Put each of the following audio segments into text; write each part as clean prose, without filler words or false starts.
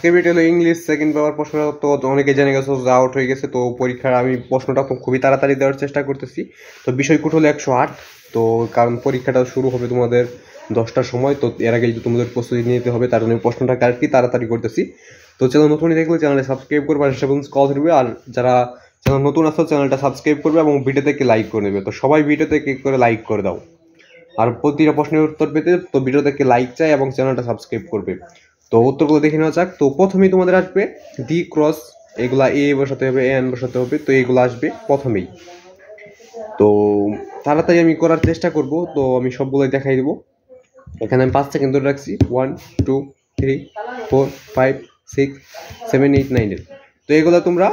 আজকের ভিডিও হলো English second paper প্রশ্ন। তো অনেকে জেনে গেছো যে আউট হয়ে গেছে, তো পরীক্ষার আমি প্রশ্নটা খুবই তাড়াতাড়ি দেওয়ার চেষ্টা করতেছি। তো বিষয় কোড হলো 108। তো কারণ পরীক্ষাটা শুরু হবে তোমাদের 10টার সময়, তো এর আগে যদি তোমাদের প্রস্তুতি নিতে হবে তার জন্য প্রশ্নটা আর কি তাড়াতাড়ি করতেছি। তো চ্যানেল নতুন দেখলে চ্যানেলটা সাবস্ক্রাইব করবে আর কল দিবে, আর যারা চ্যানেল নতুন আসো চ্যানেলটা সাবস্ক্রাইব করবে এবং ভিডিওতে লাইক করে নেবে। তো সবাই ভিডিওতে ক্লিক করে লাইক করে দাও, আর প্রতিটা প্রশ্নের উত্তর পেতে তো ভিডিওতে লাইক চাই এবং চ্যানেলটা সাবস্ক্রাইব করবে। তো উত্তরগুলো দেখে নেওয়া যাক। তো প্রথমেই তোমাদের আসবে ডি ক্রস, এগুলা এ বসাতে হবে, এন বসাতে হবে, তো এগুলো আসবে প্রথমেই। তো তাড়াতাড়ি আমি করার চেষ্টা করব, তো আমি সবগুলোই দেখাই দেবো। এখানে আমি 5 সেকেন্ড ধরে রাখছি, 1 2 3 4 5 6 7 8 9 তো এগুলো তোমরা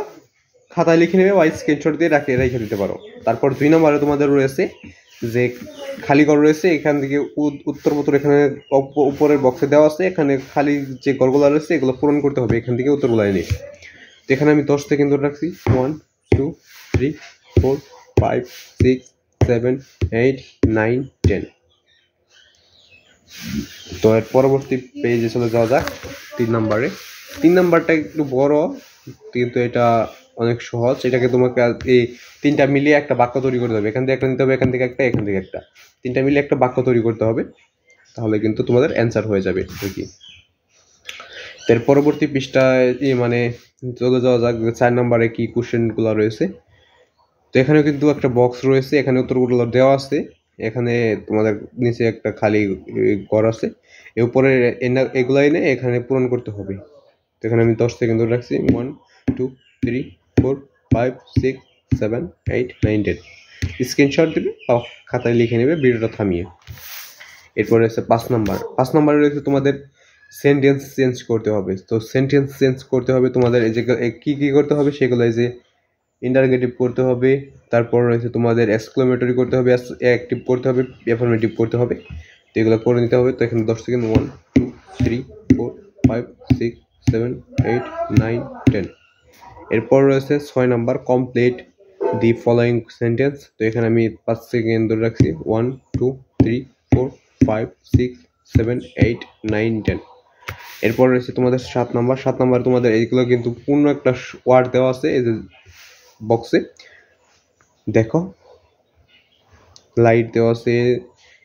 খাতায় লিখে নেবে বা স্ক্রিনশট দিয়ে রেখে দিতে পারো। তারপর 2 নম্বরে তোমাদের রয়েছে যে খালি ঘর রয়েছে, এখান থেকে উত্তরপত্র এখানে উপরের বক্সে দেওয়া আছে, এখানে খালি যে ঘরগুলো রয়েছে এগুলো পূরণ করতে হবে, এখান থেকে উত্তরগুলো এনে। তো এখানে আমি 10 সেকেন্ড ধরে রাখছি, 1 2 3 4 5 6 7 8 9 10। তো এর পরবর্তী পেজে চলে যাওয়া যাক। 3 নম্বরে, 3 নম্বরটা একটু বড় কিন্তু এটা অনেক সহজ। এটাকে তোমাকে এই 3টা মিলিয়ে একটা বাক্য তৈরি করতে হবে। এখান থেকে একটা নিতে হবে, এখান থেকে একটা, এখান থেকে একটা, 3টা মিলিয়ে একটা বাক্য তৈরি করতে হবে, তাহলে কিন্তু তোমাদের অ্যান্সার হয়ে যাবে আর কি। এর পরবর্তী পৃষ্ঠায় মানে চলে যাওয়া যাক 4 নম্বরে কি কোশ্চেনগুলো রয়েছে। তো এখানে কিন্তু একটা বক্স রয়েছে, এখানে উত্তরগুলো দেওয়া আছে, এখানে তোমাদের নিচে একটা খালি ঘর আছে, এর উপরে এগুলো এনে এখানে পূরণ করতে হবে। তো এখানে আমি 10 সেকেন্ড ধরে রাখছি, 1 2 3 4 5 6 7 8 9 10। স্ক্রিনশট দেবে বা খাতায় লিখে নেবে ভিডিওটা থামিয়ে। এরপরে রয়েছে 5 নম্বর। 5 নম্বরে রয়েছে তোমাদের সেন্টেন্স চেঞ্জ করতে হবে। তো সেন্টেন্স চেঞ্জ করতে হবে তোমাদের এই যে কি কি করতে হবে সেগুলো, এই যে ইন্টারগেটিভ করতে হবে, তারপর রয়েছে তোমাদের এক্সক্লেমেটরি করতে হবে, অ্যাক্টিভ করতে হবে, অ্যাফার্মেটিভ করতে হবে। তো এগুলো করে নিতে হবে। তো এখানে 10 সেকেন্ড, 1 2 3 4 5 6 7 8 9 10। এরপর রয়েছে 6 number, complete the following sentence. তো এখানে আমি 5 সেকেন্ড ধরে রাখছি, 1 2 3 4 5 6 7 8 9 10। এরপর রয়েছে তোমাদের 7 নাম্বার। 7 নাম্বার তোমাদের এইগুলো কিন্তু পূর্ণ একটা ওয়ার্ড দেওয়া আছে এই যে বক্সে, দেখো লাইট দেওয়া আছে,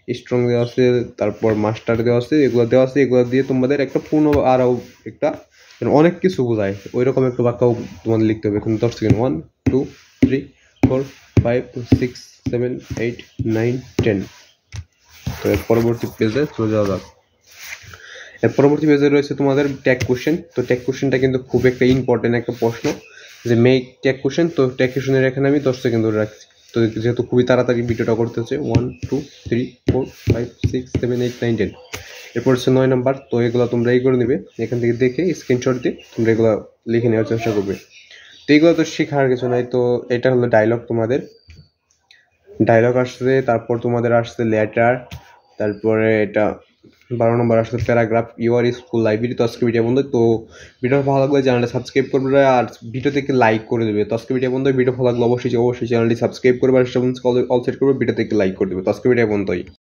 স্ট্রং দেওয়া আছে, তারপর মাস্টার দেওয়া আছে, এগুলো দেওয়া আছে। এগুলো দিয়ে তোমাদের একটা পূর্ণ আরও একটা অনেক কিছু বোঝায় ওই রকম একটা বাক্য তোমাদের লিখতে হবে। এখন 10 সেকেন্ড, 1 2 3 4 5 6 7 8 9 10। তো এর পরবর্তী পেজে চলে যাওয়া যাক। এর পরবর্তী পেজে রয়েছে তোমাদের ট্যাগ কোশ্চেন। তো ট্যাগ কোশ্চেনটা কিন্তু খুব একটা ইম্পর্টেন্ট একটা প্রশ্ন, যে মেক ট্যাগ কোশ্চেন। তো ট্যাগ কোশ্চেনের এখানে আমি 10 সেকেন্ড ধরে রাখছি। তো যেহেতু খুবই তাড়াতাড়ি ভিডিওটা করতে হচ্ছে, 1 2 3 4 5 6 7 8 9 10। এরপর হচ্ছে 9 নাম্বার। তো এগুলো তোমরা এই করে নেবে, এখান থেকে দেখে স্ক্রিনশট দিয়ে তোমরা এগুলো লিখে নেওয়ার চেষ্টা করবে। তো এইগুলো তো শেখার কিছু নাই। তো এটা হলো ডায়লগ, তোমাদের ডায়লগ আসছে, তারপর তোমাদের আসছে লেটার, তারপরে এটা 12 নম্বর আসলে প্যারাগ্রাফ, ইউর স্কুল লাইব্রেরি। তো আজকে ভিডিও বন্ধ। তো ভিডিও ভালো লাগলে চ্যানেলটা সাবস্ক্রাইব করবে আর ভিডিও থেকে লাইক করে দেবে। তো আজকে ভিডিও বন্ধ। ভিডিও ভালো লাগলে অবশ্যই চ্যানেলটি সাবস্ক্রাইব করবে আর অল সেট করবে, ভিডিও থেকে লাইক করে দেবে। তো আজকে ভিডিও বন্ধই।